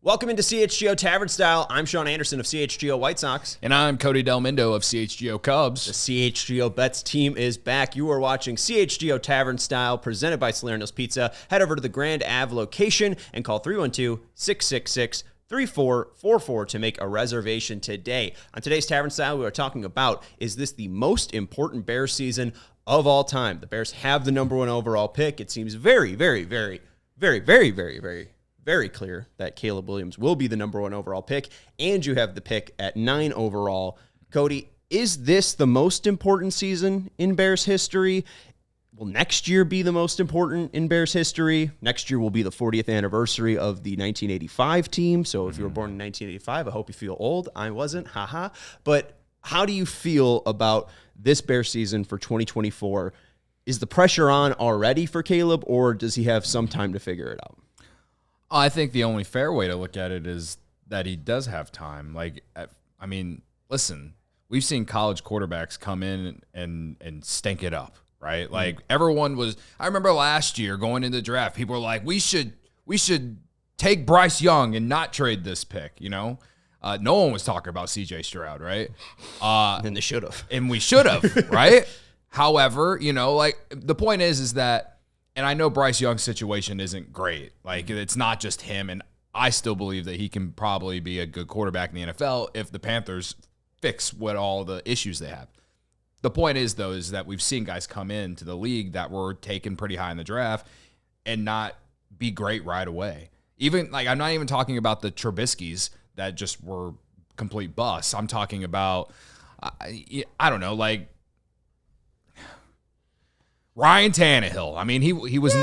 Welcome into CHGO Tavern Style. I'm Sean Anderson of CHGO White Sox. And I'm Cody Delmendo of CHGO Cubs. The CHGO Bets team is back. You are watching CHGO Tavern Style, presented by Salerno's Pizza. Head over to the Grand Ave location and call 312-666-3444 to make a reservation today. On today's Tavern Style, we are talking about, is this the most important Bears season of all time? The Bears have the number one overall pick. It seems very clear that Caleb Williams will be the number one overall pick, and you have the pick at 9 overall. Cody, is this the most important season in Bears history? Will next year be the most important in Bears history? Next year will be the 40th anniversary of the 1985 team, so if you were born in 1985, I hope you feel old. I wasn't, haha. But how do you feel about this Bears season for 2024? Is the pressure on already for Caleb, or does he have some time to figure it out? I think the only fair way to look at it is that he does have time. Listen, we've seen college quarterbacks come in and stink it up, right? Like everyone was. I remember last year going into the draft, people were like, "We should take Bryce Young and not trade this pick." You know, no one was talking about C.J. Stroud, right? And they should have, and we should have, right? However, the point is that. And I know Bryce Young's situation isn't great. Like, it's not just him, and I still believe that he can probably be a good quarterback in the NFL if the Panthers fix what all the issues they have. The point is, though, is that we've seen guys come into the league that were taken pretty high in the draft and not be great right away. Even, I'm not even talking about the Trubiskys that just were complete busts. I'm talking about, I don't know, Ryan Tannehill. I mean, he was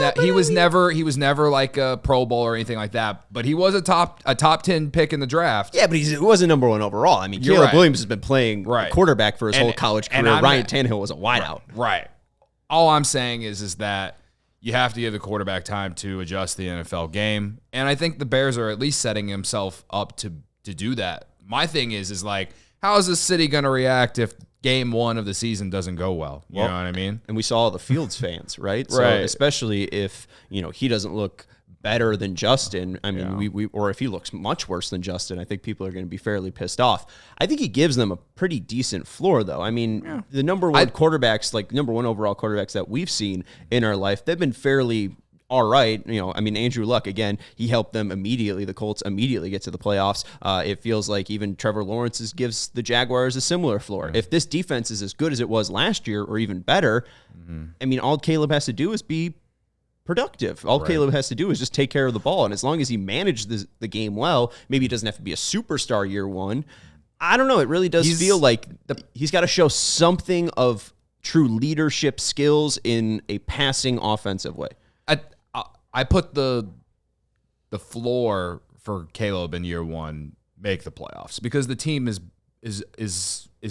never like a Pro Bowl or anything like that, but he was a top 10 pick in the draft. Yeah, but he wasn't number one overall. I mean, Caleb Williams has been playing quarterback for his whole college career. Ryan Tannehill was a wideout. Right. All I'm saying is that you have to give the quarterback time to adjust the NFL game, and I think the Bears are at least setting himself up to do that. My thing is how is this city going to react if game one of the season doesn't go well? You know what I mean? And we saw all the Fields fans, right? So especially if, he doesn't look better than Justin. I mean, or if he looks much worse than Justin, I think people are going to be fairly pissed off. I think he gives them a pretty decent floor, though. I mean, the number one quarterbacks, number one overall quarterbacks that we've seen in our life, they've been fairly all right. Andrew Luck, again, he helped them immediately. The Colts immediately get to the playoffs. It feels like even Trevor Lawrence gives the Jaguars a similar floor. If this defense is as good as it was last year or even better, all Caleb has to do is be productive. All Caleb has to do is just take care of the ball. And as long as he manages the game well, maybe he doesn't have to be a superstar year one. I don't know. It really does feel like he's got to show something of true leadership skills in a passing offensive way. I put the floor for Caleb in year one make the playoffs because the team is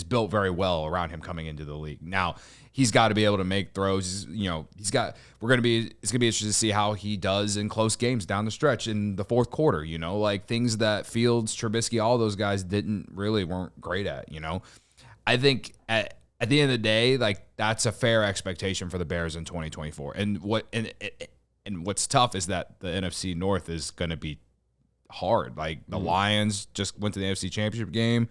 built very well around him coming into the league. Now he's got to be able to make throws. It's gonna be interesting to see how he does in close games down the stretch in the fourth quarter. Things that Fields, Trubisky, all those guys weren't great at. I think at the end of the day, that's a fair expectation for the Bears in 2024. And what's tough is that the NFC North is going to be hard. The Lions just went to the NFC Championship game.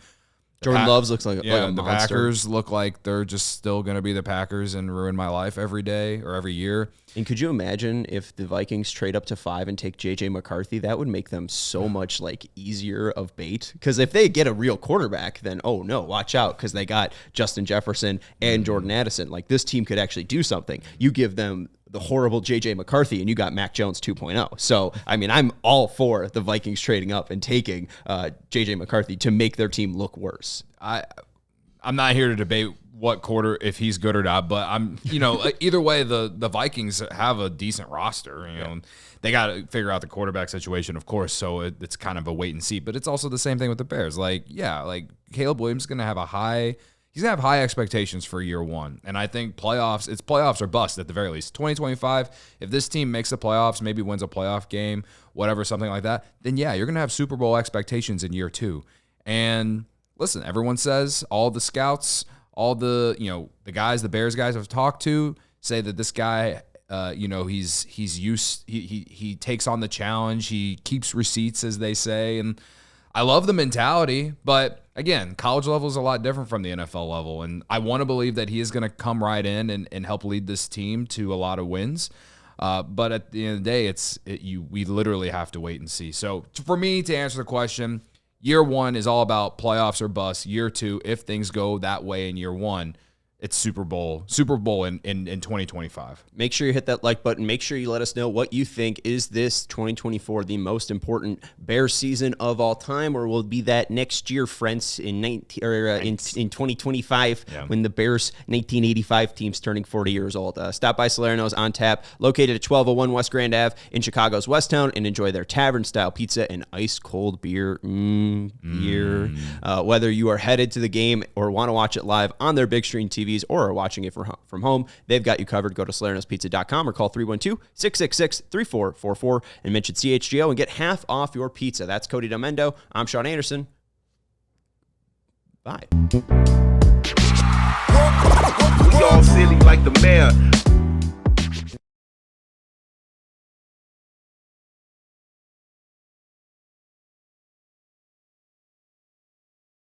Jordan Loves looks like a the monster. Packers look like they're just still going to be the Packers and ruin my life every day or every year. And could you imagine if the Vikings trade up to 5 and take J.J. McCarthy? That would make them so much easier of bait. Because if they get a real quarterback, then oh no, watch out, because they got Justin Jefferson and Jordan Addison. This team could actually do something. You give them the horrible J.J. McCarthy, and you got Mac Jones 2.0. So, I'm all for the Vikings trading up and taking J.J. McCarthy to make their team look worse. I'm not here to debate what quarter, if he's good or not, but either way, the Vikings have a decent roster. They got to figure out the quarterback situation, of course, so it's kind of a wait and see, but it's also the same thing with the Bears. Caleb Williams is going to have he's going to have high expectations for year one. And I think playoffs or bust at the very least. 2025, if this team makes the playoffs, maybe wins a playoff game, whatever, something like that, then yeah, you're going to have Super Bowl expectations in year two. And listen, everyone says, all the scouts, all the, the guys, the Bears guys I've talked to say that this guy He takes on the challenge. He keeps receipts, as they say, and I love the mentality. But again, college level is a lot different from the NFL level, and I want to believe that he is going to come right in and help lead this team to a lot of wins. But at the end of the day, we literally have to wait and see. So for me, to answer the question, year one is all about playoffs or bust. Year two, if things go that way in year one, it's Super Bowl in 2025. Make sure you hit that like button. Make sure you let us know what you think. Is this 2024 the most important Bears season of all time, or will it be that next year, friends, in 2025 when the Bears 1985 team's turning 40 years old? Stop by Salerno's on tap, located at 1201 West Grand Ave in Chicago's Westtown, and enjoy their tavern-style pizza and ice-cold beer. Whether you are headed to the game or want to watch it live on their big screen TVs or are watching it from home, they've got you covered. Go to Salerno'sPizza.com or call 312-666-3444 and mention CHGO and get half off your pizza. That's Cody Delmendo. I'm Sean Anderson. Bye. We all silly like the mayor.